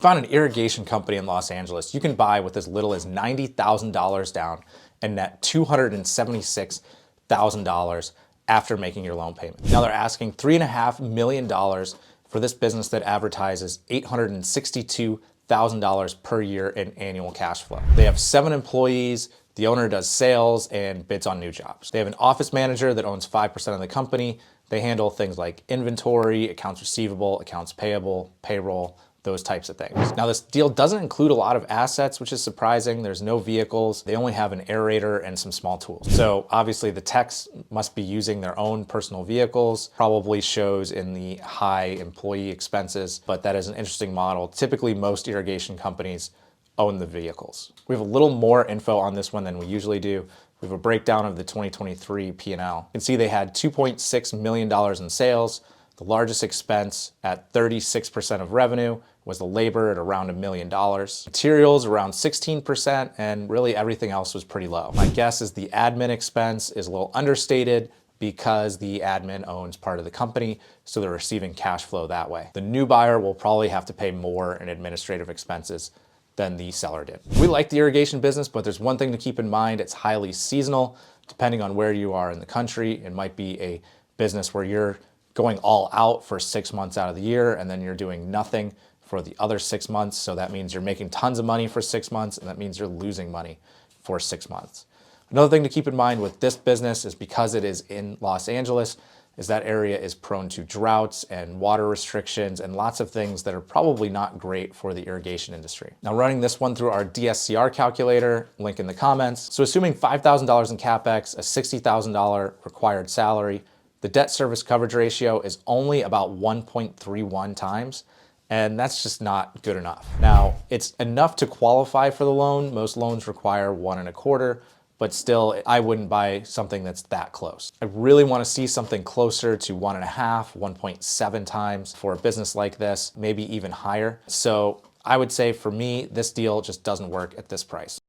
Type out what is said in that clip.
Found an irrigation company in Los Angeles. You can buy with as little as $90,000 down and net $276,000 after making your loan payment. Now they're asking $3.5 million for this business that advertises $862,000 per year in annual cash flow. They have 7 employees. The owner does sales and bids on new jobs. They have an office manager that owns 5% of the company. They handle things like inventory, accounts receivable, accounts payable, payroll, those types of things. Now this deal doesn't include a lot of assets, which is surprising. There's no vehicles. They only have an aerator and some small tools. So obviously the techs must be using their own personal vehicles, probably shows in the high employee expenses, but that is an interesting model. Typically most irrigation companies own the vehicles. We have a little more info on this one than we usually do. We have a breakdown of the 2023 P&L. You can see they had $2.6 million in sales. The largest expense at 36% of revenue was the labor at around $1 million. Materials around 16%, and really everything else was pretty low. My guess is the admin expense is a little understated because the admin owns part of the company, so they're receiving cash flow that way. The new buyer will probably have to pay more in administrative expenses than the seller did. We like the irrigation business, but there's one thing to keep in mind. It's highly seasonal. Depending on where you are in the country, it might be a business where you're going all out for 6 months out of the year, and then you're doing nothing for the other 6 months. So that means you're making tons of money for 6 months, and that means you're losing money for 6 months. Another thing to keep in mind with this business is because it is in Los Angeles, is that area is prone to droughts and water restrictions and lots of things that are probably not great for the irrigation industry. Now running this one through our DSCR calculator, link in the comments. So assuming $5,000 in CapEx, a $60,000 required salary, the debt service coverage ratio is only about 1.31 times, and that's just not good enough. Now, it's enough to qualify for the loan. Most loans require 1.25, but still, I wouldn't buy something that's that close. I really want to see something closer to 1.5, 1.7 times for a business like this, maybe even higher. So I would say for me, this deal just doesn't work at this price.